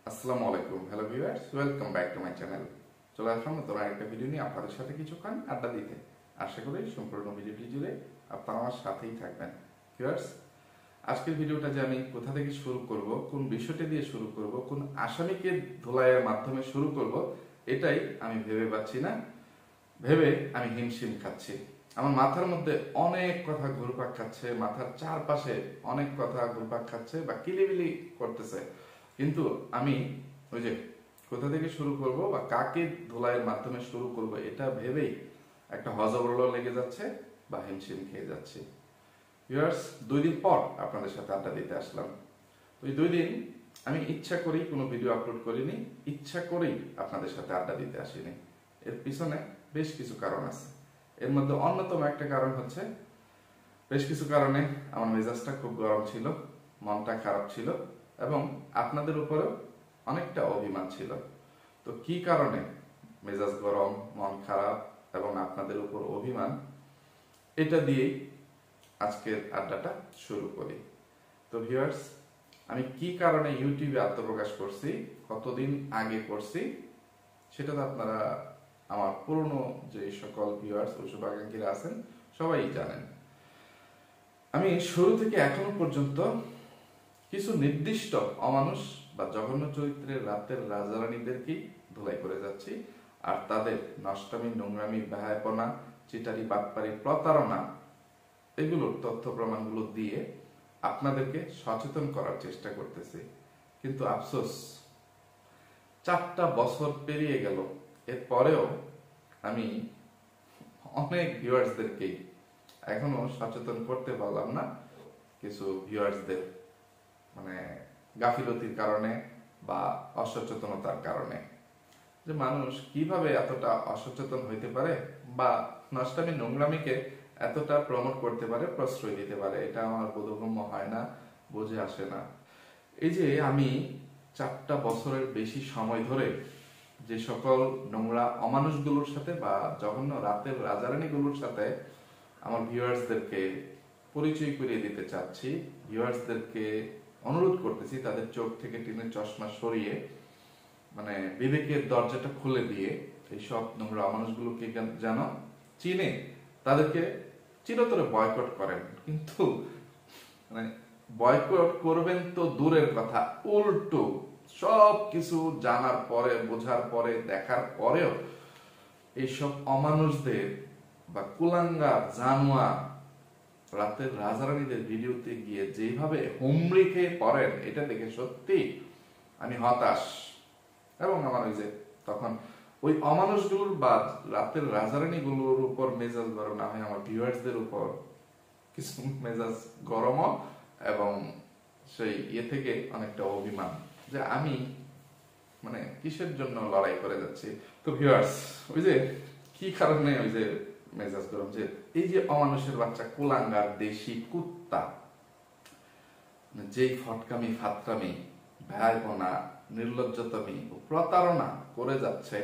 আসসালামু আলাইকুম, hello viewers, welcome back to my channel. চলে আসলাম নতুন আরেকটা ভিডিও নিয়ে আপনাদের সাথে কিছুক্ষণ আড্ডা দিতে। আশা করি সম্পূর্ণ ভিডিওটি জুড়ে আপনারা আমার সাথেই থাকবেন। ভিউয়ার্স, আজকের ভিডিওটা যে আমি কোথা থেকে শুরু করব, কোন বিষয়টি দিয়ে শুরু করব, কোন আসামিকে ধোলাইয়ের মাধ্যমে শুরু করব, এটাই আমি ভেবে পাচ্ছি না। ভেবে আমি হিমশিম খাচ্ছি। আমার মাথার মধ্যে অনেক কথা ঘুরপাক খাচ্ছে, মাথার চারপাশে অনেক কথা ঘুরপাক খাচ্ছে বা কিলিবিলি করতেছে, কিন্তু আমি ওই যে কোথা থেকে শুরু করব বা কাকে ধোলাইয়ের মাধ্যমে শুরু করব এটা ভেবেই একটা হজবরল লেগে যাচ্ছে বা হিমশিম খেয়ে যাচ্ছি। ভিউয়ার্স, 2 দিন পর আপনাদের সাথে আড্ডা দিতে আসলাম। ওই 2 দিন আমি ইচ্ছা করেই কোনো ভিডিও আপলোড করিনি, ইচ্ছা করেই আপনাদের সাথে আড্ডা দিতে আসিনি। এর পিছনে বেশ কিছু কারণ আছে। এর মধ্যে অন্যতম একটা কারণ হচ্ছে, বেশ কিছু কারণে আমার মেজাজটা খুব গরম ছিল, মনটা খারাপ ছিল এবং আপনাদের উপরেও অনেকটা অভিমান ছিল। তো কি কারণে মেজাজ গরম, মন খারাপ এবং আপনাদের উপর অভিমান, এটা দিয়েই আজকের আড্ডাটা শুরু করি। তো ভিউয়ার্স, আমি কি কারণে ইউটিউবে আত্মপ্রকাশ করছি, কতদিন আগে করছি, সেটা তো আপনারা আমার পুরনো যে সকল ভিউয়ার্স ও শুভাকাঙ্ক্ষীরা আছেন সবাই জানেন। আমি শুরু থেকে এখনো পর্যন্ত কিছু নির্দিষ্ট অমানুষ বা জঘন্য চরিত্রের রাতের রাজারানীদেরকেই ধুলাই করে যাচ্ছি, আর তাদের নষ্টামি, নোংরামি, বেহায়াপনা, চিটারি, বাটপারি, প্রতারণা, এগুলোর তথ্য প্রমাণগুলো দিয়ে আপনাদেরকে সচেতন করার চেষ্টা করতেছি। কিন্তু আফসোস, 4টা বছর পেরিয়ে গেল, এরপরেও আমি অনেক ভিউয়ার্সদেরকেই এখনো সচেতন করতে পারলাম না। কিছু ভিউয়ার্সদের মানে গাফিলতির কারণে বা অসচেতনতার কারণে, যে মানুষ কিভাবে এতটা অসচেতন হইতে পারে বা নষ্টামি, নোংরামিকে এতটা প্রমোট করতে পারে, প্রশ্রয় দিতে পারে, এটা আমার বোধগম্য হয় না, বুঝে আসে না। এই যে আমি 4টা বছরের বেশি সময় ধরে যে সকল নোংরা অমানুষগুলোর সাথে বা জঘন্য রাতের রাজারানীগুলোর সাথে আমার ভিউয়ার্সদেরকে পরিচয় করিয়ে দিতে চাচ্ছি, ভিউয়ার্সদেরকে অনুরোধ করতেছি তাদের চোখ থেকে টিনের চশমা সরিয়ে মানে বিবেকের দরজাটা খুলে দিয়ে এইসব নোংরা অমানুষগুলোকে যেন চিনে তাদেরকে চিরতরে বয়কট করেন। কিন্তু মানে বয়কট করবেন তো দূরের কথা, উল্টো সব কিছু জানার পরে, বোঝার পরে, দেখার পরেও এইসব অমানুষদের বা কুলাঙ্গার জানোয়ার রাতের রাজারানীদের ভিডিওতে গিয়ে যেভাবে হুমড়ি খেয়ে পড়েন, এটা দেখে সত্যি আমি হতাশ। এবং আমার ওই যে তখন ওই অমানুষগুলোর বা রাতের রাজারানীগুলোর উপর মেজাজ গরম না হয়, আমার ভিউয়ার্সদের উপর কিছু মেজাজ গরমও এবং সেই থেকে অনেকটা অভিমান, যে আমি মানে কিসের জন্য লড়াই করে যাচ্ছি। তো ভিউয়ার্স, ওই যে কি কারণে ওই যে মেজাজ গরম, যে এই যে অমানুষের বাচ্চা, কুলাঙ্গার দেশি কুত্তা যেই ফটকামি, ফাতরামি, ভয়াবনা, নির্লজ্জতামি ও প্রতারণা করে যাচ্ছে,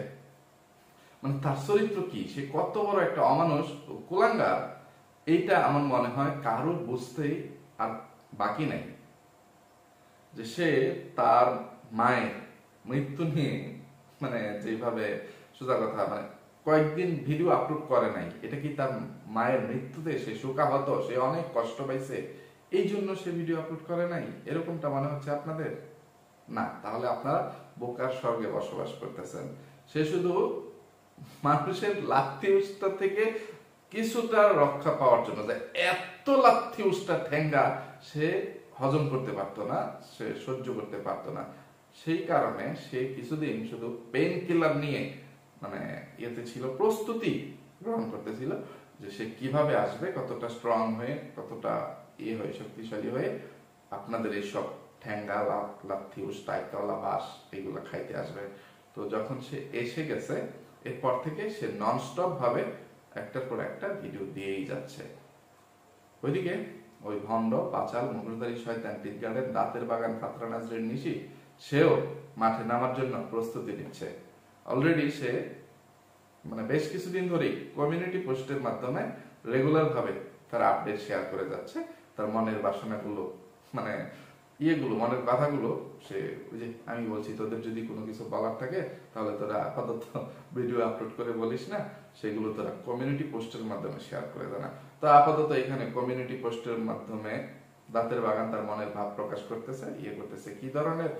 মানে তার চরিত্র কি, সে কত বড় একটা অমানুষ ও কুলাঙ্গার, এইটা আমার মনে হয় কারো বুঝতেই আর বাকি নাই। যে সে তার মায়ের মৃত্যু নিয়ে মানে যেভাবে, সোজা কথা, মানে কয়েকদিন ভিডিও আপলোড করে নাই, এটা কি তার মায়ের মৃত্যুতে সে শোকাহত, সে অনেক কষ্ট পাইছে, এই জন্য সে ভিডিও আপলোড করে নাই, এরকমটা মনে হচ্ছে আপনাদের? না, তাহলে আপনারা বোকার স্বর্গে বসবাস করতেছেন। সে শুধু মানুষের লাথি উস্তা থেকে কিছুটা রক্ষা পাওয়ার জন্য, যে এত লাথি উস্তা ঠেঙ্গা সে হজম করতে পারতো না, সে সহ্য করতে পারতো না, সেই কারণে সে কিছুদিন শুধু পেইন কিলার নিয়ে মানে ইয়েতে ছিল, প্রস্তুতি গ্রহণ করতেছিল, যে সে কিভাবে আসবে কতটা স্ট্রং হয়ে, কতটা ইয়ে হয়ে, শক্তিশালী হয়ে আপনাদের এইসব ঠ্যাঙ্গা, লাথি উস্তা, একলা বাস এগুলো খাইতে আসবে। তো যখন সে এসে গেছে, এরপর থেকে সে ননস্টপ ভাবে একটার পর একটা ভিডিও দিয়েই যাচ্ছে। ওইদিকে ওই ভণ্ড, পাচাল, মুখোশধারী শয়তান, টিট গার্ডেন, দাঁতের বাগান, ফাতরা নাজরের নিশি, সেও মাঠে নামার জন্য প্রস্তুতি নিচ্ছে। অলরেডি সে মানে বেশ কিছুদিন ধরেই কমিউনিটি পোস্টের মাধ্যমে রেগুলার ভাবে তার আপডেট শেয়ার করে যাচ্ছে, তার মনের বাসনাগুলো মানে ইয়েগুলো মনের কথাগুলো সে ওই যে আমি বলছি তোদের যদি কোনো কিছু বলার থাকে তাহলে তোরা আপাতত ভিডিও আপলোড করে বলিস না, সেগুলো তোরা কমিউনিটি পোস্টের মাধ্যমে শেয়ার করে জানা। তো আপাতত এখানে কমিউনিটি পোস্টের মাধ্যমে দাঁতের বাগান তার মনের ভাব প্রকাশ করতেছে, ইয়ে করতেছে কি ধরনের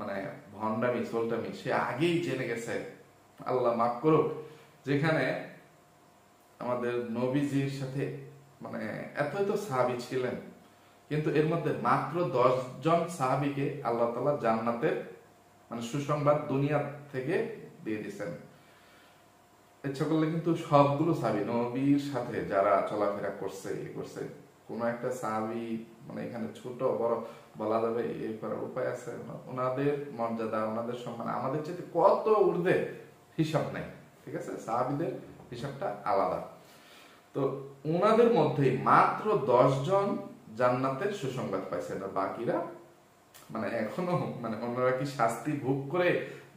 মানে ভণ্ডামি সোলটামি সে আগেই জেনে গেছে, আল্লাহ মাফ করুক। যেখানে আমাদের নবীজির সাথে মানে এতই তো সাহাবী ছিলেন, কিন্তু এর মধ্যে মাত্র 10 জন সাহাবীকে আল্লাহ তাআলা জান্নাতের মানে সুসংবাদ দুনিয়া থেকে দিয়ে দিয়েছেন। ইচ্ছা করলে কিন্তু সবগুলো সাহাবী নবীর সাথে যারা চলাফেরা করছে এ করছে, কোন একটা সাহাবী মানে এখানে ছোট বড় বলা যাবে এর করার উপায় আছে? ওনাদের মর্যাদা ওনাদের সম্মান আমাদের চেয়ে কত ঊর্ধ্বে, হিসাব নেই। ঠিক আছে, সাহাবীদের হিসাবটা আলাদা। তো ওনাদের মধ্যে মাত্র 10 জন জান্নাতের সুসংবাদ পাইছেন, আর বাকিরা মানে এখনো মানে অন্যরা কি শাস্তি ভোগ করে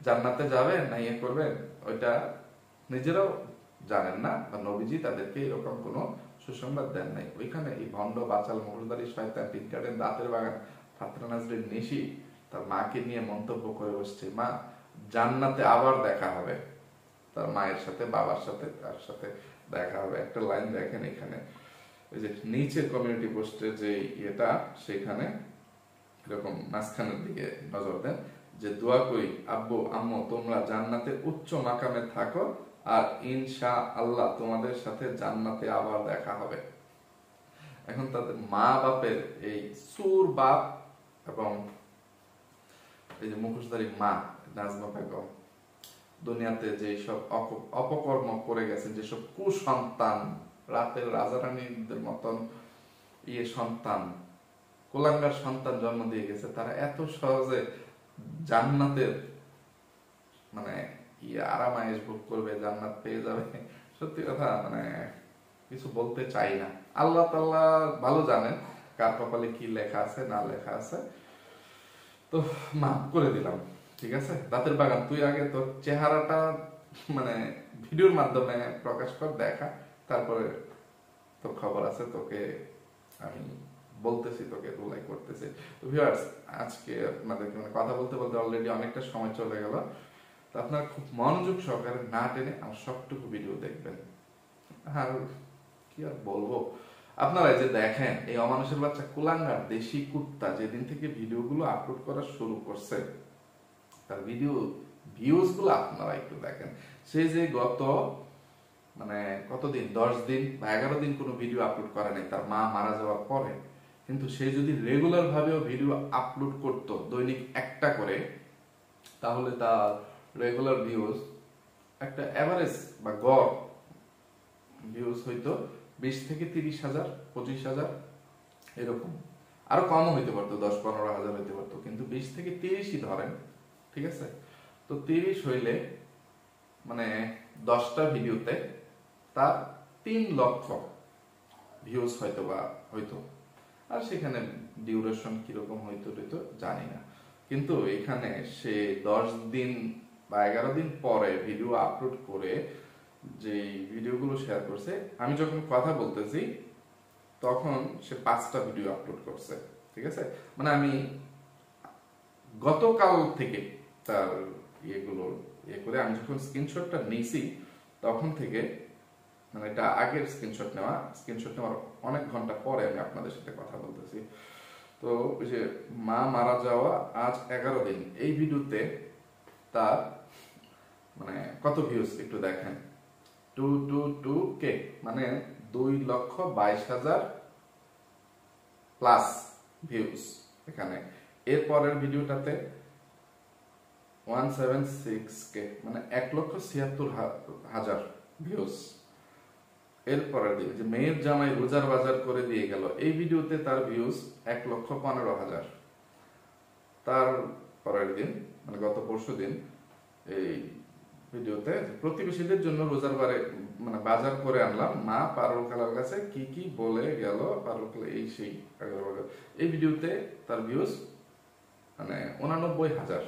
জান্নাতে যাবেন না ইয়ে করবেন ওইটা নিজেরাও জানেন না, বা নবীজি তাদেরকে এরকম কোনো সুসংবাদ দেন নাই। ওইখানে এই ভণ্ড বাচাল মুখদারি শয়তান টিন গার্ডেন দাঁতের বাগান ফাতরা নাজরিন নিশি তার মাকে নিয়ে মন্তব্য করে বসছে মা জান্নাতে আবার দেখা হবে, তার মায়ের সাথে বাবার সাথে তার সাথে দেখা হবে। একটা লাইন দেখেন এখানে ওই যে নিচে কমিউনিটি পোস্টের যে ইয়েটা সেখানে এরকম মাঝখানের দিকে নজর দেন যে দোয়া করি আব্বু আম্মু তোমরা জান্নাতে উচ্চ মাকামে থাকো আর ইনশাআল্লাহ তোমাদের সাথে জান্নাতে আবার দেখা হবে। এখন তাদের মা বাপের এই সুর বাপ এবং এই যে মুখোশধারী মা নাজমা বেগম দুনিয়াতে যে সব অপকর্ম করে গেছেন, যেসব কুসন্তান রাতের রাজারানীদের মতন ইয়ে সন্তান কোলাঙ্গার সন্তান জন্ম দিয়ে গেছে, তারা এত সহজে জান্নাতের মানে ইয়ে আরামায়েশ ভোগ করবে, জান্নাত পেয়ে যাবে, সত্যি কথা মানে কিছু বলতে চাই না। আল্লাহ তাআলা ভালো জানেন কার কপালে কি লেখা আছে না লেখা আছে। তো মাফ করে দিলাম, ঠিক আছে। দাঁতের বাগান তুই আগে তোর চেহারাটা মানে ভিডিওর মাধ্যমে প্রকাশ কর, দেখা, তারপরে তোর খবর আছে, তোকে আমি বলতেছি, তোকে রুলাই করতেছি। তো ভিউয়ার্স আজকে আপনাদেরকে মানে কথা বলতে বলতে অলরেডি অনেকটা সময় চলে গেল। তো আপনারা খুব মনোযোগ সহকারে না টেনে আমার সবটুকু ভিডিও দেখবেন। আর কি আর বলবো, আপনারা যে দেখেন এই অমানুষের বাচ্চা কুলাঙ্গার দেশি কুত্তা যেদিন থেকে ভিডিওগুলো আপলোড করা শুরু করছে তার ভিডিও ভিউজ গুলো আপনারা একটু দেখেন। সে যে গত মানে কতদিন 10 দিন বা 11 দিন কোনো ভিডিও আপলোড করে নাই তার মা মারা যাওয়ার পরে, কিন্তু সে যদি রেগুলার ভাবেও ভিডিও আপলোড করত দৈনিক একটা করে, তাহলে তার রেগুলার ভিউজ একটা এভারেজ বা গড় ভিউজ হইতো 20 থেকে 30,000 25,000 এরকম, আরো কমও হইতে পারতো 10-15,000 হইতে পারতো, কিন্তু 20 থেকে 30ই ধরেন, ঠিক আছে। তো 30 হইলে মানে 10টা ভিডিওতে তার 3 লক্ষ ভিউজ হয়তো বা হইতো, আর সেখানে ডিউরেশন কিরকম হইতো জানি না। কিন্তু এখানে সে 10 দিন বা 11 দিন পরে ভিডিও আপলোড করে যে ভিডিওগুলো শেয়ার করছে, আমি যখন কথা বলতেছি তখন সে 5টা ভিডিও আপলোড করছে, ঠিক আছে। মানে আমি গতকাল থেকে তার ইয়েগুলো ইয়ে করে আমি যখন স্ক্রিনশটটা নিয়েছি তখন থেকে মানে এটা আগের স্ক্রিনশট নেওয়ার অনেক ঘন্টা পরে আমি আপনাদের সাথে কথা বলতেছি। তো ওই যে মা মারা যাওয়া আজ 11 দিন, এই ভিডিওতে তার মানে কত ভিউজ একটু দেখেন, 222K মানে 2,22,000 প্লাস ভিউজ এখানে। এরপরের ভিডিওটাতে 176K মানে 1,76,000 ভিউজ। এরপরের দিন যে মেয়ের জামাই রোজার বাজার করে দিয়ে গেল, এই ভিডিওতে তার ভিউজ 1,15,000। তার পরের দিন মানে গত পরশু দিন এই ভিডিওতে প্রতিবেশীদের জন্য রোজার বারে মানে বাজার করে আনলাম, মা পারুল খালার কাছে কি কি বলে গেল, পারুল খালা এই সেই এই ভিডিওতে তার ভিউজ মানে 89,000।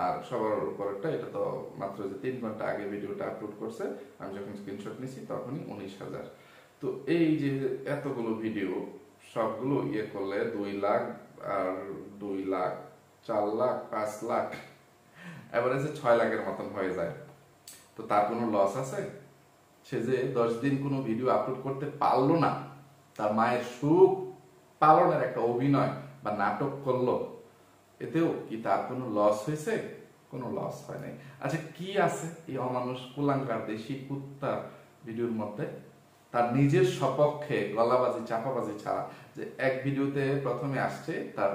আর সবার উপরেরটা এটা তো মাত্র যে 3 ঘন্টা আগে ভিডিওটা আপলোড করছে, আমি যখন স্ক্রিনশট নিছি তখনই 19,000। তো এই যে এতগুলো ভিডিও সবগুলো ইয়ে করলে 2 লাখ আর 2 লাখ, 4 লাখ, 5 লাখ, এভারেজে 6 লাখের মতন হয়ে যায়। তো তার কোনো লস আছে? সে যে 10 দিন কোনো ভিডিও আপলোড করতে পারলো না, তার মায়ের সুখ পালনের একটা অভিনয় বা নাটক করলো, এতেও কি তার কোনো লস হয়েছে? কোনো লস হয় নাই। আচ্ছা, কি আছে এই অমানুষ কুলাঙ্গার দেশি কুত্তার ভিডিওর মধ্যে? তার নিজের সপক্ষে গলাবাজি চাপাবাজি ছাড়া, যে এক ভিডিওতে প্রথমে আসছে তার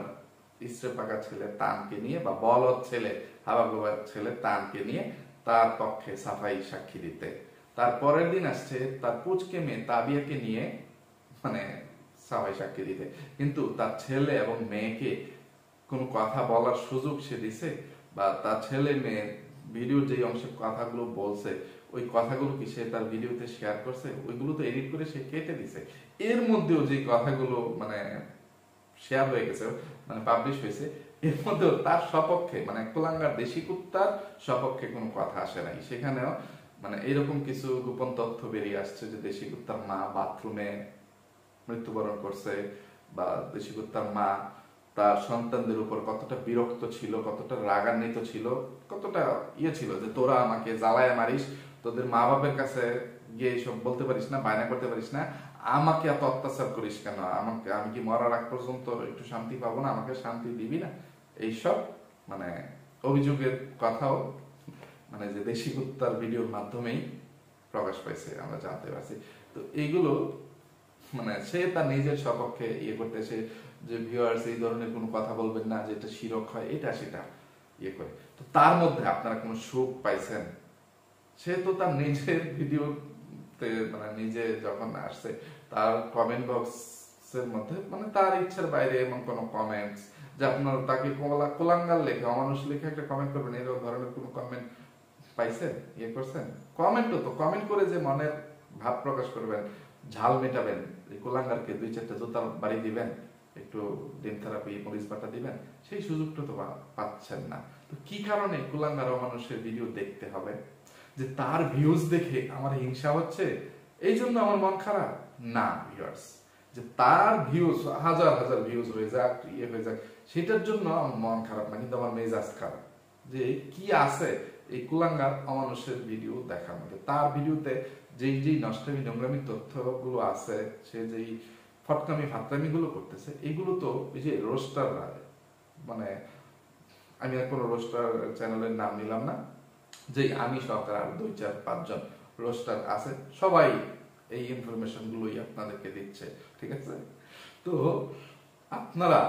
ইস্ত্রে পাকা ছেলে তানকে নিয়ে, বা বলদ ছেলে হাবাগোবা ছেলে তানকে নিয়ে তার পক্ষে সাফাই সাক্ষী দিতে, তারপরের দিন আসছে তার পুচকে মেয়ে তাবিয়াকে নিয়ে মানে সাফাই সাক্ষী দিতে, কিন্তু তার ছেলে এবং মেয়েকে কোনো কথা বলার সুযোগ সে দিছে? বা তার ছেলে মেয়ে ভিডিওর যে অংশে কথাগুলো বলছে ওই কথাগুলো কি সে তার ভিডিওতে শেয়ার করছে? ওইগুলো তো এডিট করে সে কেটে দিছে। এর মধ্যেও যে কথাগুলো মানে শেয়ার হয়ে গেছে, মানে পাবলিশ হয়েছে, এর মধ্যেও তার সপক্ষে মানে কুলাঙ্গার দেশি কুত্তার সপক্ষে কোনো কথা আসে নাই। সেখানেও মানে এরকম কিছু গোপন তথ্য বেরিয়ে আসছে যে দেশি কুত্তার মা বাথরুমে মৃত্যুবরণ করছে, বা দেশি কুত্তার মা তার সন্তানদের উপর কতটা বিরক্ত ছিল, কতটা রাগান্বিত ছিল, কতটা ছিল যে তোরা আমাকে জ্বালায় মারিস, তোদের মা বাপের কাছে গিয়ে সব বলতে পারিস না, বায়না করতে পারিস না, আমাকে এত অত্যাচার করিস কেন? আমাকে, আমি কি মরার আগ পর্যন্ত একটু শান্তি পাবো না? আমাকে শান্তি দিবি না? এইসব মানে অভিযোগের কথাও মানে যে দেশি কুত্তার ভিডিওর মাধ্যমেই প্রকাশ পাইছে, আমরা জানতে পারছি। তো এইগুলো মানে সে তার নিজের সপক্ষে করতেছে যে ভিউয়ার্স এই ধরনের কোনো কথা বলবেন না, যেটা শিরক হয়, এটা সেটা করে। তো তার মধ্যে আপনারা কোনো সুখ পাইছেন? সে তো তার নিজের ভিডিওতে মানে নিজে যখন আসছে তার কমেন্ট বক্সের মধ্যে মানে তার ইচ্ছার বাইরে এমন কোনো কমেন্টস যে আপনার তাকে কোলাঙ্গার লেখে, অমানুষ লিখে একটা কমেন্ট করবেন, এরকম ধরনের কোনো কমেন্ট পাইছেন? করছেন? কমেন্টও তো কমেন্ট করে যে মনের ভাব প্রকাশ করবেন, ঝাল মেটাবেন, কোলাঙ্গারকে 2-4টা জুতার বাড়ি দিবেন, একটু ডিম থেরাপি মরিচ বাটা দিবেন, সেই সুযোগটা তো পাচ্ছেন না। তো কি কারণে কুলাঙ্গার অমানুষের ভিডিও দেখতে হবে? যে তার ভিউজ দেখে আমার হিংসা হচ্ছে এই জন্য আমার মন খারাপ? না ভিউয়ার্স, যে তার ভিউজ হাজার হাজার ভিউজ হয়ে যাক, হয়ে যাক, সেটার জন্য আমার মন খারাপ না, কিন্তু আমার মেজাজ খারাপ। যে কি আছে এই কুলাঙ্গার অমানুষের ভিডিও দেখার মধ্যে? তার ভিডিওতে যেই যেই নষ্টামি নোংরামি তথ্যগুলো আছে, সে যেই ফটকামি ফাতরামি গুলো করতেছে, এগুলো তো এই যে রোস্টাররা, মানে আমি আর কোনো রোস্টার চ্যানেলের নাম নিলাম না, যে আমি সরকার আর 2-4-5 জন রোস্টার আছে, সবাই এই ইনফরমেশন গুলোই আপনাদেরকে দিচ্ছে, ঠিক আছে? তো আপনারা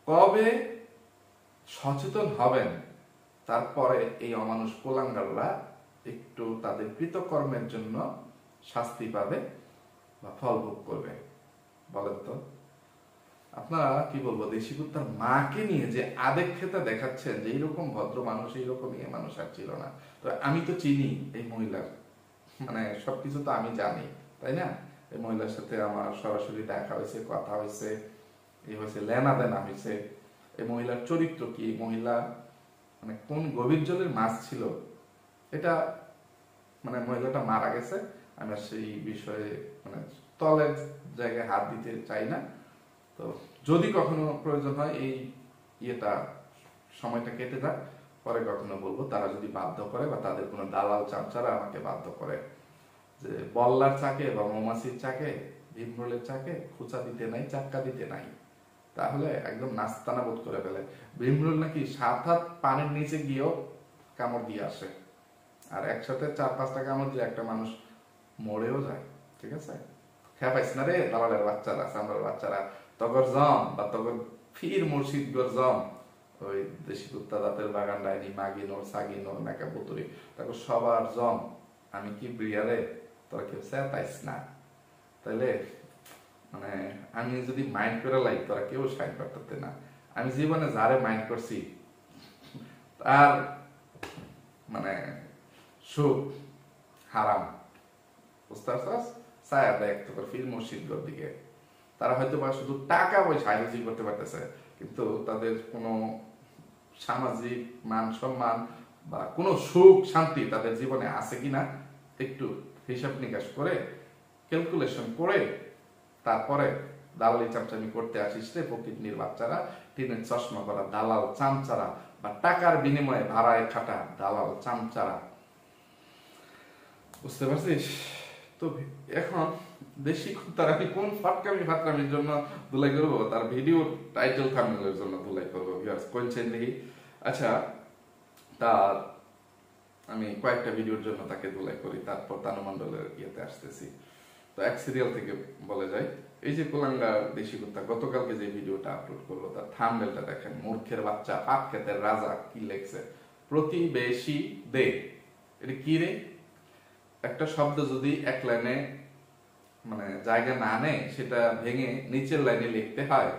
কবে সচেতন হবেন তারপরে এই অমানুষ কুলাঙ্গাররা একটু তাদের কৃতকর্মের জন্য শাস্তি পাবে বা ফল ভোগ করবে? বলেন তো। আপনারা কি বলবো, দেশি কুত্তার মাকে নিয়ে যে আবেগ খেতা দেখাচ্ছেন যে এইরকম ভদ্র মানুষ, এইরকম ইয়ে মানুষ আর ছিল না। তো আমি তো চিনি এই মহিলার, মানে সবকিছু তো আমি জানি, তাই না? এই মহিলার সাথে আমার সরাসরি দেখা হয়েছে, কথা হয়েছে, এই হয়েছে, লেনা দেনা হয়েছে। এই মহিলার চরিত্র কি, মহিলা মানে কোন গভীর জলের মাছ ছিল, এটা মানে মহিলাটা মারা গেছে, আমি সেই বিষয়ে মানে তলের জায়গায় হাত দিতে চাই না। তো যদি কখনো প্রয়োজন হয় এই সময়টা কেটে যাক, পরে কখনো বলবো। তারা যদি বাধ্য করে বা তাদের কোনো দালাল চামচারা আমাকে বাধ্য করে যে বল্লার চাকে বা মৌমাছির চাকে, ভীমরোলের চাকে খুচা দিতে নাই, চাক্কা দিতে নাই, তাহলে একদম নাস্তানা বোধ করে ফেলে। ভীমরোল নাকি 7 হাত পানির নিচে গিয়েও কামড় দিয়ে আসে, আর একসাথে 4-5টা কামড় দিয়ে একটা মানুষ মরেও যায়, ঠিক আছে? খেয়া পাইস না রে দালালের বাচ্চারা, সামরার বাচ্চারা, তগর জম বা তগর ফির মুর্শিদ গর জম, ওই দেশি কুত্তা দাঁতের বাগান ডাইনি মাগিনো সাগিনো নাকা বুতুরি, তারপর সবার জম। আমি কি বিয়ারে তোরা কেউ চেতাইস না? তাইলে মানে আমি যদি মাইন্ড করে লাই, তোরা কেউ সাইন করতে না। আমি জীবনে যারে মাইন্ড করছি তার মানে সুখ হারাম, বুঝতে পারছস? ছায়া দেখ তোর ফির মুর্শিদগর দিকে, তারা হয়তো বা শুধু টাকা পয়সা আয়োজন করতে পারতেছে, কিন্তু তাদের কোনো সামাজিক মান সম্মান বা কোনো সুখ শান্তি তাদের জীবনে আছে কিনা একটু হিসাব নিকাশ করে ক্যালকুলেশন করে তারপরে দালালি চামচামি করতে আসিস রে ফকিন্নির বাচ্চারা, টিনের চশমা করা দালাল চামচারা, বা টাকার বিনিময়ে ভাড়ায় খাটা দালাল চামচারা। বুঝতে পারছিস? তো এখন দেশি কুত্তার আমি কোন ফটকামি ফাটকামির জন্য ধুলাই করবো, তার ভিডিও টাইটেল থাম্বনেলের জন্য ধুলাই করবো। কোনছেন দেখি। আচ্ছা, তার আমি কয়েকটা ভিডিওর জন্য তাকে ধুলাই করি, তারপর তানুমণ্ডলের ইয়েতে আসতেছি। তো এক সিরিয়াল থেকে বলে যায়, এই যে কুলাঙ্গার দেশি কুত্তা গতকালকে যে ভিডিওটা আপলোড করলো, তার থাম্বনেলটা দেখেন, মূর্খের বাচ্চা পাট ক্ষেতের রাজা কি লেখছে, প্রতিবেশী দে। এটা কি রে? একটা শব্দ যদি এক লাইনে মানে জায়গা না নেয়, সেটা ভেঙে নিচের লাইনে লিখতে হয়,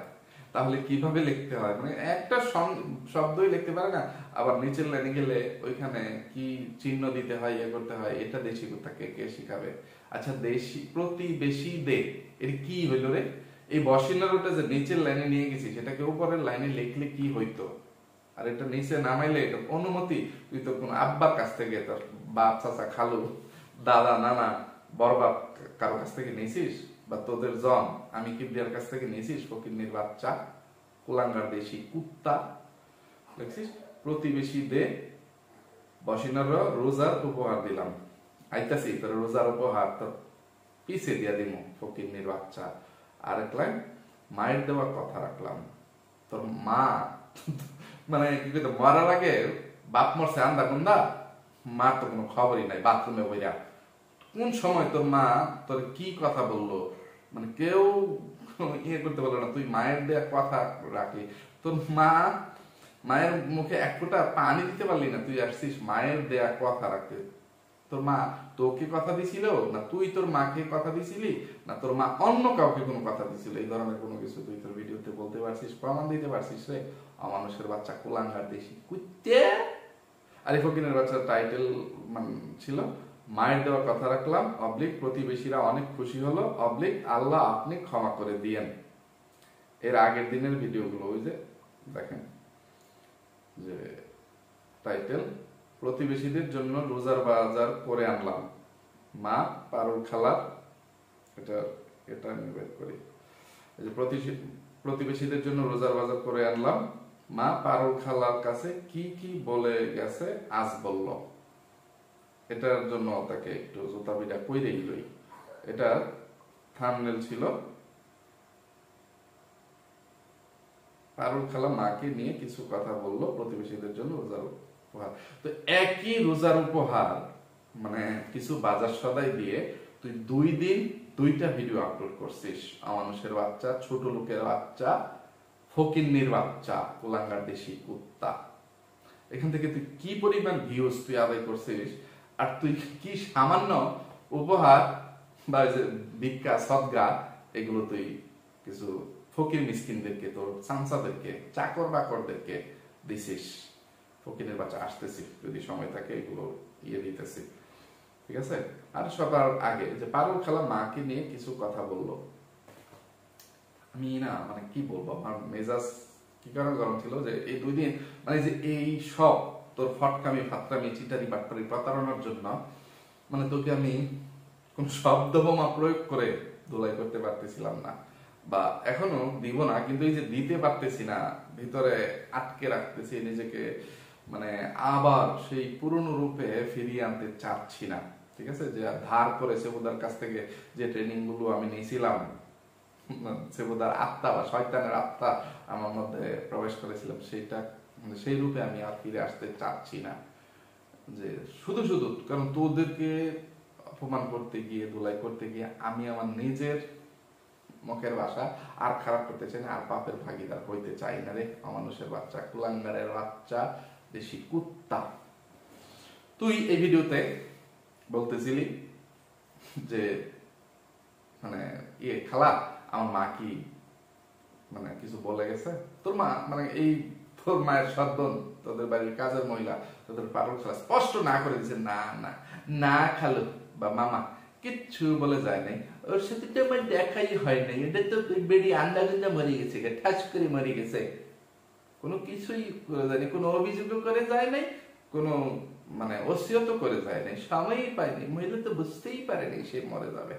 তাহলে কিভাবে লিখতে হয়? মানে একটা শব্দই লিখতে পারে না, আবার নিচের লাইনে গেলে ওইখানে কি চিহ্ন দিতে হয়, ইয়ে করতে হয়, এটা দেশি কুত্তাকে কে শিখাবে? আচ্ছা, দেশি প্রতিবেশী দে, এটা কি হইলো রে? এই বসিনারটা যে নিচের লাইনে নিয়ে গেছি, সেটাকে উপরের লাইনে লিখলে কি হইতো? আর এটা নিচে নামাইলে এটা অনুমতি তুই তো কোন আব্বার কাছ থেকে, তোর বাপ চাচা খালু দাদা নানা বড়বাপ কারো কাছ থেকে নিয়েছিস, বা তোদের জন আমি কিবরিয়ার কাছ থেকে নিয়েছিস? ফকিন্নির বাচ্চা কুলাঙ্গার দেশি কুত্তা। দেখছিস, প্রতিবেশী দে, বসিনার রোজার উপহার দিলাম, আইতাছি তোর রোজার উপহার তোর পিছে দিয়া দিম ফকিন্নির বাচ্চা। আর এক লাইন, মায়ের দেওয়ার কথা রাখলাম। তোর মা মানে কি কইতো, মরার আগে বাপ মরছে আন্দা গুন্দা, মার তো কোনো খবরই নাই, বাথরুমে বইরা কোন সময় তোর মা তোর কি কথা বললো, মানে কেউ ইয়ে করতে পারলো না, তুই মায়ের দেয়া কথা রাখলি। তোর মায়ের মুখে এক ফোঁটা পানি দিতে পারলি না, তুই আসছিস মায়ের দেয়া কথা রাখতে। তোর মা তোকে কথা দিছিল না, তুই তোর মাকে কথা দিছিলি না, তোর মা অন্য কাউকে কোনো কথা দিছিল? এই ধরনের কোনো কিছু তুই তোর ভিডিওতে বলতে পারছিস, প্রমাণ দিতে পারছিস রে? অমানুষের বাচ্চা কুলাঙ্গার দেশি কুত্তে। আর এই ফকিনের বাচ্চার টাইটেল ছিল মায়ের দেওয়ার কথা রাখলাম, অবলিক প্রতিবেশীরা অনেক খুশি হলো, অবলিক আল্লাহ আপনি ক্ষমা করে দিয়েন। এর আগের দিনের ভিডিওগুলো ওই যে দেখেন, যে টাইটেল প্রতিবেশীদের জন্য রোজার বাজার করে আনলাম, মা পারুল খালার, এটা আমি বের করি, এই যে প্রতিবেশীদের জন্য রোজার বাজার করে আনলাম, মা পারুল খালার কাছে কি কি বলে গেছে আজ বলল। এটার জন্য তাকে একটু জুতা পিটা কইরেই লই। এটা থাম্বনেল ছিল, পারুল খালা মাকে নিয়ে কিছু কথা বললো প্রতিবেশীদের জন্য রোজার উপহার। তো একই রোজার উপহার মানে কিছু বাজার সদাই দিয়ে তুই 2 দিন 2টা ভিডিও আপলোড করছিস। অমানুষের বাচ্চা, ছোট লোকের বাচ্চা, ফকিন্নির বাচ্চা, কুলাঙ্গার দেশি কুত্তা। এখান থেকে তুই কি পরিমাণ ভিউজ তুই আদায় করছিস, আর তুই কি সামান্য উপহার বা ভিক্ষা সদগা এগুলো তুই কিছু ফকির মিসকিনদেরকে, তোর চামচাদেরকে, চাকর বাকরদেরকে দিছিস। ফকিরের বাচ্চা আসতেছি, যদি সময় থাকে এগুলো ইয়ে দিতেছি, ঠিক আছে? আর সবার আগে যে পারুল খালা মাকে নিয়ে কিছু কথা বললো, আমি না মানে কি বলবো, আমার মেজাজ কি কারণে গরম ছিল যে এই 2 দিন মানে যে এই সব তোর ফটকামি ফাটকামি চিটারি বাটপারি প্রতারণার জন্য মানে তোকে আমি কোন শব্দ বোমা প্রয়োগ করে ধুলাই করতে পারতেছিলাম না, বা এখনো দিব না, কিন্তু এই যে দিতে পারতেছি না, ভিতরে আটকে রাখতেছি নিজেকে, মানে আবার সেই পুরনো রূপে ফিরিয়ে আনতে চাচ্ছি না, ঠিক আছে? যে ধার করে সেবুদার কাছ থেকে যে ট্রেনিং গুলো আমি নিয়েছিলাম, সেবুদার আত্মা বা শয়তানের আত্মা আমার মধ্যে প্রবেশ করেছিলাম, সেইটা সেই রূপে আমি আর ফিরে আসতে চাচ্ছি না। যে শুধু শুধু কারণ তোদেরকে অপমান করতে গিয়ে, ধুলাই করতে গিয়ে আমি আমার নিজের মুখের ভাষা আর খারাপ করতে চাই না, আর পাপের ভাগিদার হইতে চাই না রে অমানুষের বাচ্চা, কুলাঙ্গারের বাচ্চা, দেশি কুত্তা। তুই এই ভিডিওতে বলতেছিলি যে মানে খালা আমার মা কি মানে কিছু বলে গেছে, তোর মা মানে এই তোর মায়ের সদ্দন, তোদের বাড়ির কাজের মহিলা, তোদের পারুল খালা স্পষ্ট না করে দিচ্ছে, না না না খালু বা মামা কিচ্ছু বলে যায় নাই, ওর সাথে তো আমার দেখাই হয় নাই, এটা তো বেড়ি আন্দা গুন্দা মরে গেছে, ঠাস করে মরে গেছে, কোনো কিছুই করে যায়নি, কোনো অভিযোগও করে যায় নাই, কোনো মানে ওসিয়ত করে যায় নাই, সময়ই পায়নি, মহিলা তো বুঝতেই পারেনি সে মরে যাবে।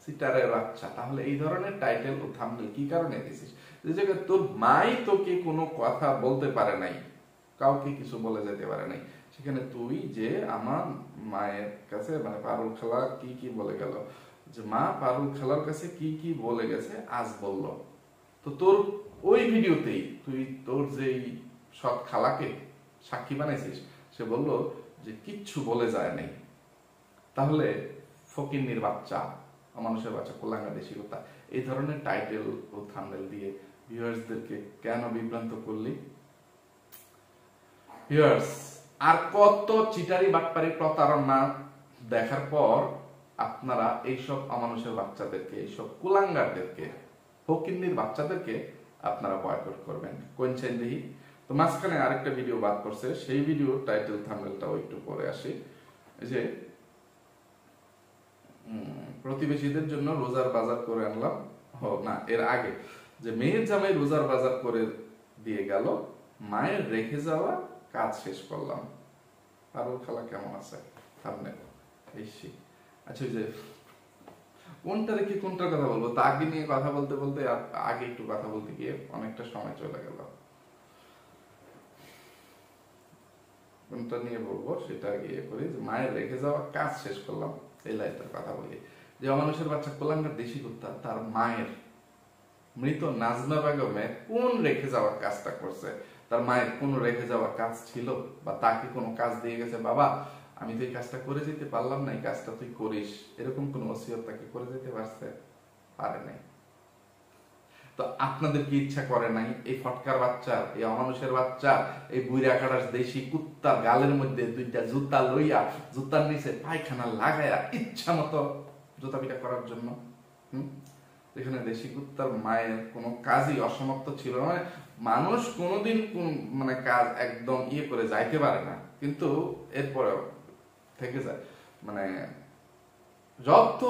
সিটারের বাচ্চা। তাহলে এই ধরনের টাইটেল ও থাম্বনেল কি কারণে দিছিস? যে জায়গায় তোর মাই তোকে কোনো কথা বলতে পারে নাই, কাউকে কিছু বলে যেতে পারে নাই, সেখানে তুই যে আমার মায়ের কাছে মানে পারুল খালা কি কি বলে গেল, যে মা পারুল খালার কাছে কি কি বলে গেছে আজ বলল। তো তোর ওই ভিডিওতেই তুই তোর যেই সৎ খালাকে সাক্ষী বানাইছিস, সে বলল যে কিচ্ছু বলে যায় নাই। তাহলে ফকিন্নির বাচ্চা, মানুষের বাচ্চা, কোলাঙ্গা দেশি কথা, এই ধরনের টাইটেল ও থাম্বনেল দিয়ে ভিউয়ার্সদেরকে কেন বিভ্রান্ত করলি? ভিউয়ার্স, আর কত চিটারি বাটপারি প্রতারণা দেখার পর আপনারা এইসব অমানুষের বাচ্চাদেরকে, এইসব কুলাঙ্গারদেরকে, ফকিন্নির বাচ্চাদেরকে আপনারা বয়কট করবেন? কোন চেন্দেহি। তো মাঝখানে আরেকটা ভিডিও বাদ করছে, সেই ভিডিও টাইটেল থাম্বনেলটাও একটু পরে আসি। যে প্রতিবেশীদের জন্য রোজার বাজার করে আনলাম, না এর আগে যে মেয়ের জামাই রোজার বাজার করে দিয়ে গেল, মায়ের রেখে যাওয়া কাজ শেষ করলাম। পারুল খালা কেমন আছে? Thumbnail AC. আচ্ছা, যে কোনটা রেখে কোনটার কথা বলবো, তা আগে নিয়ে কথা বলতে বলতে আগে একটু কথা বলতে গিয়ে অনেকটা সময় চলে গেল। কোনটা নিয়ে বলবো সেটা গিয়ে করি, যে মায়ের রেখে যাওয়া কাজ শেষ করলাম, এই লাইনটার কথা বলি। যে অমানুষের বাচ্চা কোলাঙ্গার দেশি কুত্তা তার মায়ের মৃত নাজমা বেগমের কোন রেখে যাওয়ার কাজটা করছে? তার মায়ের কোন রেখে যাওয়ার কাজ ছিল, বা তাকে কোনো কাজ দিয়ে গেছে, বাবা আমি তো এই কাজটা করে যেতে পারলাম না, এই কাজটা তুই করিস, এরকম কোন ওসিয়ত তাকে করে যেতে পারছে? পারে নাই। তো আপনাদের কি ইচ্ছা করে নাই এই ফটকার বাচ্চা, এই অমানুষের বাচ্চা, এই বুইরা কাটার দেশি কুত্তার গালের মধ্যে দুইটা জুতা লইয়া, জুতার নিচে পায়খানা লাগাইয়া ইচ্ছা মতো জুতা পিটা করার জন্য? এখানে দেশি কুত্তার মায়ের কোনো কাজই অসমাপ্ত ছিল না। মানে মানুষ কোনোদিন মানে কাজ একদম করে যাইতে পারে না, কিন্তু এরপরে থেকে যায়, মানে যত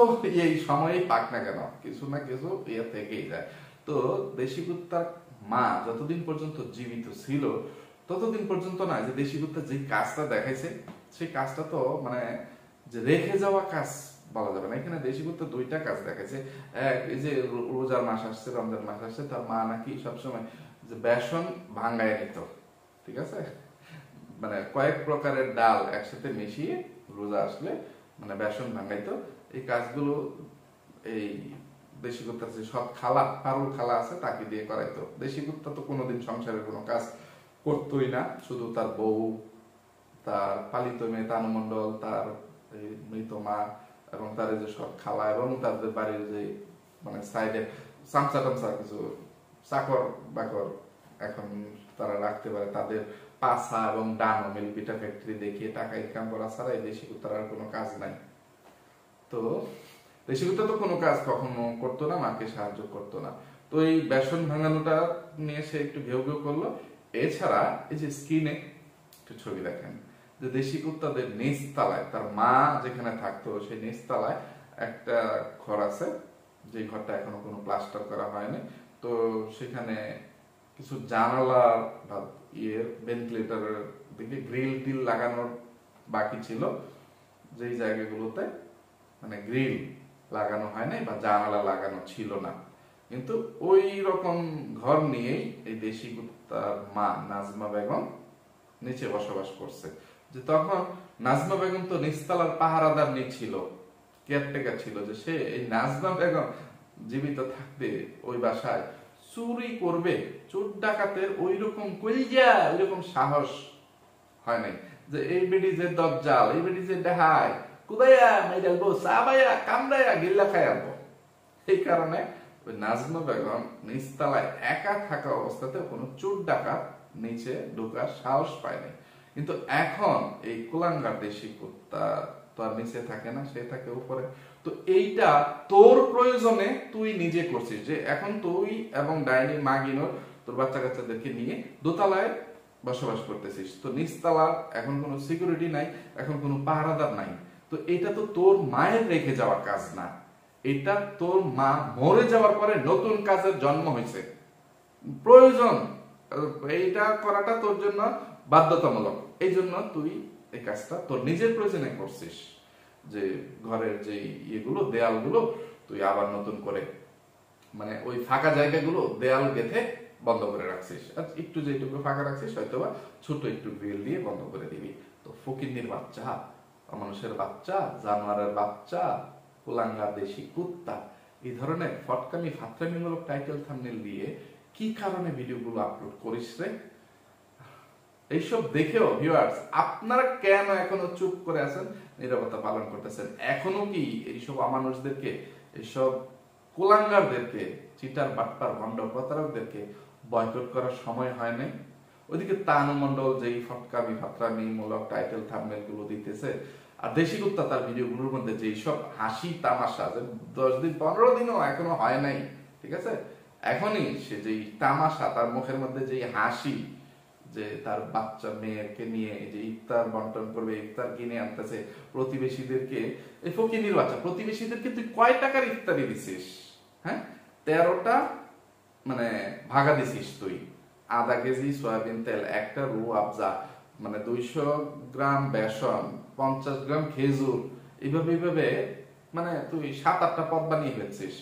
এই সময়ই পাক না কেন কিছু না কিছু থেকেই যায়। তো দেশি কুত্তার মা যতদিন পর্যন্ত জীবিত ছিল ততদিন পর্যন্ত না, যে দেশি কুত্তা যে কাজটা দেখাইছে সেই কাজটা তো মানে যে রেখে যাওয়া কাজ বলা যাবে না। এখানে দেশি কুত্তা দুইটা কাজ দেখাইছে। এই যে রোজার মাস আসছে, রমজান মাস আসছে, তার মা নাকি সবসময় যে বেসন ভাঙ্গায় নিত, ঠিক আছে, মানে কয়েক প্রকারের ডাল একসাথে মিশিয়ে রোজা আসলে মানে বেসন ভাঙ্গাইতো। এই কাজগুলো এই দেশি কুত্তার যে সব খালা, পারুল খালা আছে, তাকে দিয়ে করাইতো। দেশি কুত্তা তো কোনোদিন সংসারের কোনো কাজ করতোই না, শুধু তার বউ, তার পালিত মেয়ে তানু মণ্ডল, তার মৃত মা এবং তার যে সব খালা এবং তাদের বাড়ির যে মানে সাইডে চামচা টামচা কিছু চাকর বাকর এখন তারা রাখতে পারে, তাদের পাছা এবং ডানো মিল পিঠা ফ্যাক্টরি দেখিয়ে টাকা ইনকাম করা ছাড়া এই দেশি কুত্তার আর কোনো কাজ নাই। তো দেশি কুত্তা তো কোনো কাজ কখনো করতো না, মাকে সাহায্য করতো না। তো এই বেসন ভাঙানোটা নিয়ে সে একটু ঘেউ ঘেউ করলো। এছাড়া এই যে স্ক্রিনে একটু ছবি দেখেন, যে দেশি কুত্তাদের নিচতলায়, তার মা যেখানে থাকতো সেই নিচতলায় একটা ঘর আছে, যে ঘরটা এখনো কোনো প্লাস্টার করা হয়নি। তো সেখানে কিছু জানালা বা ভেন্টিলেটরের দিকে গ্রিল টিল লাগানোর বাকি ছিল, যেই জায়গাগুলোতে মানে গ্রিল লাগানো হয় নাই বা জানালা লাগানো ছিল না। কিন্তু ওই রকম ঘর নিয়েই এই দেশি কুত্তার মা নাজমা বেগম নিচে বসবাস করছে। যে তখন নাজমা বেগম তো নিচতলার পাহারাদার ছিল, কেয়ারটেকার ছিল, যে সে এই নাজমা বেগম জীবিত থাকতে ওই বাসায় চুরি করবে, চোর ডাকাতের ওই রকম কইয়া ওই রকম সাহস হয় নাই। যে এই বেডি যে দজ্জাল, এই বেডি যে দেখায় কুদাইয়া মেডালবো সাবাইয়া কামড়াইয়া গিল্লা খাইয়াবো। এই কারণে ওই নাজমা বেগম নিচতলায় একা থাকা অবস্থাতে কোনো চোর ডাকাত নিচে ঢোকার সাহস পায়নি। কিন্তু এখন এই কুলাঙ্গার দেশি কুত্তা তো আর নিচে থাকে না, সে থাকে উপরে। তো এইটা তোর প্রয়োজনে তুই নিজে করছিস, যে এখন তুই এবং ডাইনি মাগিনোর তোর বাচ্চা কাচ্চাদেরকে নিয়ে দোতলায় বসবাস করতেছিস। তো নিচতলা এখন কোনো সিকিউরিটি নাই, এখন কোনো পাহারাদার নাই। তো এটা তো তোর মায়ের রেখে যাওয়া কাজ না, এটা তোর মা মরে যাওয়ার পরে নতুন কাজের জন্ম হয়েছে, প্রয়োজন এইটা করাটা তোর জন্য বাধ্যতামূলক। এই জন্য তুই এই কাজটা তোর নিজের প্রয়োজনে করছিস, যে ঘরের যে ইয়েগুলো দেয়ালগুলো তুই আবার নতুন করে মানে ওই ফাঁকা জায়গাগুলো দেয়াল গেঁথে বন্ধ করে রাখছিস, আর একটু যেটুকু ফাঁকা রাখছিস হয়তো বা ছোট একটু গ্রিল দিয়ে বন্ধ করে দিবি। তো ফকিন্নির বাচ্চা, মানুষের বাচ্চা, জানোয়ারের বাচ্চা, কুলাঙ্গার দেশি কুত্তা, এই ধরনের ফটকামি ফাত্রামিমূলক টাইটেল থাম্বনেল দিয়ে কি কারণে ভিডিওগুলো আপলোড করিস রে? এইসব দেখেও ভিউয়ার্স আপনারা কেন এখনো চুপ করে আছেন, নীরবতা পালন করতেছেন? এখনো কি এইসব অমানুষদেরকে, এইসব কুলাঙ্গারদেরকে, চিটার বাটপার ভণ্ড প্রতারকদেরকে বয়কট করার সময় হয় নাই? ওইদিকে তানু মণ্ডল যেই ফটকামি ফাত্রামি মূলক টাইটেল থাম্বনেল গুলো দিতেছে, আর দেশি কুত্তা তার ভিডিওগুলোর মধ্যে যেই সব হাসি তামাশা, যে 10 দিন 15 দিনও এখনো হয় নাই, ঠিক আছে, এখনই সে যেই তামাশা, তার মুখের মধ্যে যেই হাসি, যে তার বাচ্চা মেয়েকে নিয়ে যে ইফতার বন্টন করবে, ইফতার কিনে আনতেছে প্রতিবেশীদেরকে, এই ফকিনীর বাচ্চা, প্রতিবেশীদেরকে তুই কয় টাকার ইফতারি দিছিস? হ্যাঁ, 13টা মানে ভাগা দিছিস তুই। আধা কেজি সয়াবিন তেল, একটা রু আফজা, মানে 200 গ্রাম বেসন, 50 গ্রাম খেজুর, এইভাবে মানে তুই 7-8টা পদ বানিয়ে ফেলছিস।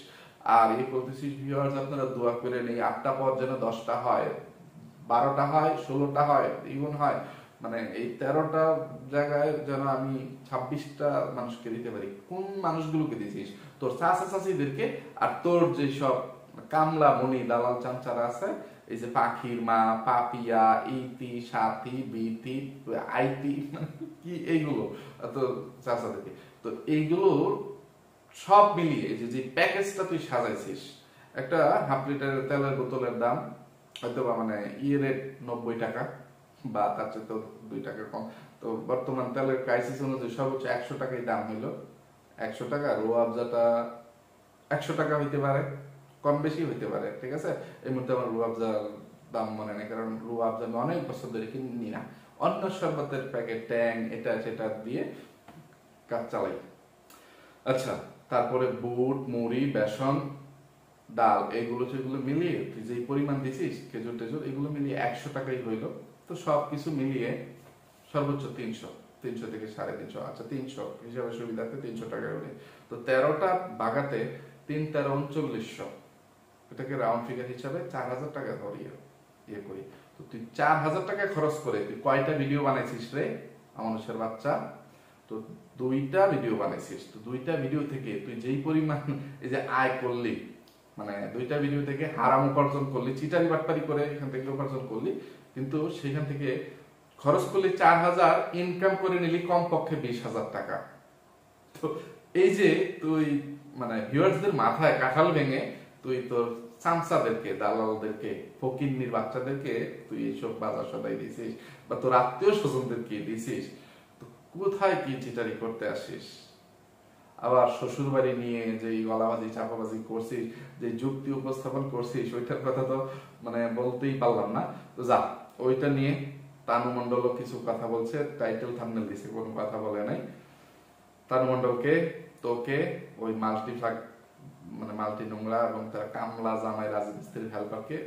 আর এই বলতেছিস ভিউয়ার্স আপনারা দোয়া করে নেই 8টা পদ যেন 10টা হয়, 12টা হয়, 16টা হয়, দ্বিগুণ হয়, মানে এই 13টা জায়গায় যেন আমি 26টা মানুষকে দিতে পারি। কোন মানুষগুলোকে দিছিস? তোর চাচা চাচিদেরকে, আর তোর যে সব কামলা মনি দালাল চামচারা আছে, এই যে পাখির মা, পাপিয়া, ইতি, সাথী, বিতি, আইতি, কি এইগুলো তো চাচাদেরকে। তো এইগুলো সব মিলিয়ে যে প্যাকেজটা তুই সাজাইছিস, একটা হাফ লিটারের তেলের বোতলের দাম হয়তো বা মানে রেট 90 টাকা বা তার চেয়ে তো 2 টাকা কম। তো বর্তমান তেলের ক্রাইসিস অনুযায়ী সর্বোচ্চ 100 টাকাই দাম হইলো। 100 টাকা, রো আফজাটা 100 টাকা হইতে পারে, কম বেশি হইতে পারে, ঠিক আছে। এই মুহূর্তে আমার রু আফজার দাম মনে নেই, কারণ রু আফজা আমি অনেক বছর ধরে কিনি না। অন্য শরবতের প্যাকেট, ট্যাং, এটা সেটা দিয়ে কাজ চালাই। আচ্ছা, তারপরে বুট, মুড়ি, বেসন, ডাল, এইগুলো সেগুলো মিলিয়ে তুই যে পরিমাণ দিছিস, খেজুর টেজুর, এগুলো মিলিয়ে 100 টাকাই হইলো। তো সবকিছু মিলিয়ে সর্বোচ্চ 300 থেকে 350, আচ্ছা 300 হিসাবে সুবিধাতে 300 টাকা হলে, তো 13টা বাগাতে 3-13-3900, এটাকে রাউন্ড ফিগার হিসাবে 4000 টাকা ধরি ইয়ে করি। তো তুই 4000 টাকা খরচ করে তুই কয়টা ভিডিও বানাইছিস রে মানুষের বাচ্চা? তো 2টা ভিডিও বানাইছিস। তো 2টা ভিডিও থেকে তুই যেই পরিমাণ এই যে আয় করলি, মানে 2টা ভিডিও থেকে হারাম উপার্জন করলি, চিটারি বাটপারি করে এখান থেকে উপার্জন করলি, কিন্তু সেখান থেকে খরচ করলি 4000, ইনকাম করে নিলি কমপক্ষে 20,000 টাকা। তো এই যে তুই মানে ভিউয়ার্সদের মাথায় কাঁঠাল ভেঙে তুই তোর চামচাদেরকে, দালালদেরকে, ফকিন্নির বাচ্চাদেরকে তুই এইসব বাজার সদাই দিছিস, বা তোর আত্মীয় স্বজনদেরকে দিছিস, তো কোথায় কি চিটারি করতে আসিস? আবার শ্বশুর বাড়ি নিয়ে যে গলাবাজি চাপাবাজি করছিস, যে যুক্তি উপস্থাপন করছিস, ওইটার কথা তো মানে বলতেই পারলাম না। তো যা, ওইটা নিয়ে তানু মণ্ডলও কিছু কথা বলছে, টাইটেল থাম্বনেল দিছে, কোনো কথা বলে নাই। তানু মণ্ডলকে, তোকে, ওই মাল্টি নোংরা এবং তার কামলা জামাই রাজমিস্ত্রির হেল্পারকে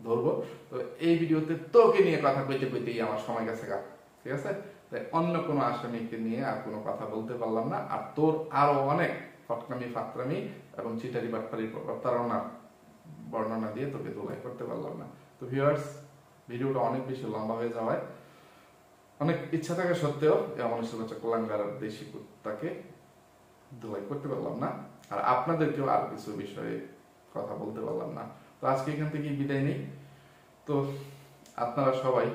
ধরবো। তো এই ভিডিওতে তোকে নিয়ে কথা কইতে কইতেই আমার সময় গেছে গা, ঠিক আছে। তাই অন্য কোনো আসামিকে নিয়ে আর কোনো কথা বলতে পারলাম না। আর তোর আরো অনেক ফটকামি ফাত্রামি এবং চিটারি বাটপারি প্রতারণার বর্ণনা দিয়ে তোকে ধোলাই করতে পারলাম না। তো ভিউয়ার্স, ভিডিওটা অনেক বেশি লম্বা হয়ে যাওয়ায় অনেক ইচ্ছা থাকা সত্ত্বেও মানুষের কাছে কোলাঙ্গার দেশি কুত্তাকে ধোলাই করতে পারলাম না, আর আপনাদেরকেও আর কিছু বিষয়ে কথা বলতে পারলাম না। তো আজকে এখান থেকে বিদায় নেই। তো আপনারা সবাই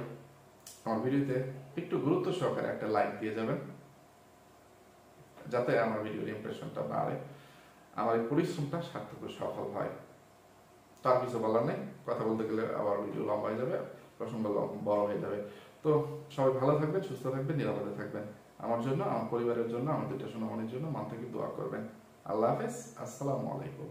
আমার ভিডিওতে একটু গুরুত্ব সহকারে একটা লাইক দিয়ে যাবেন, যাতে আমার ভিডিওর ইমপ্রেশনটা বাড়ে, আমার এই পরিশ্রমটা সার্থক সফল হয়। তার কিছু বলার নেই, কথা বলতে গেলে আবার ভিডিও লম্বা হয়ে যাবে, প্রসঙ্গ বড় হয়ে যাবে। তো সবাই ভালো থাকবেন, সুস্থ থাকবেন, নিরাপদে থাকবেন। আমার জন্য, আমার পরিবারের জন্য, আমার দুইটা সোনামণির জন্য মন থেকে দোয়া করবেন। আল্লাহ হাফেজ, আসসালামু আলাইকুম।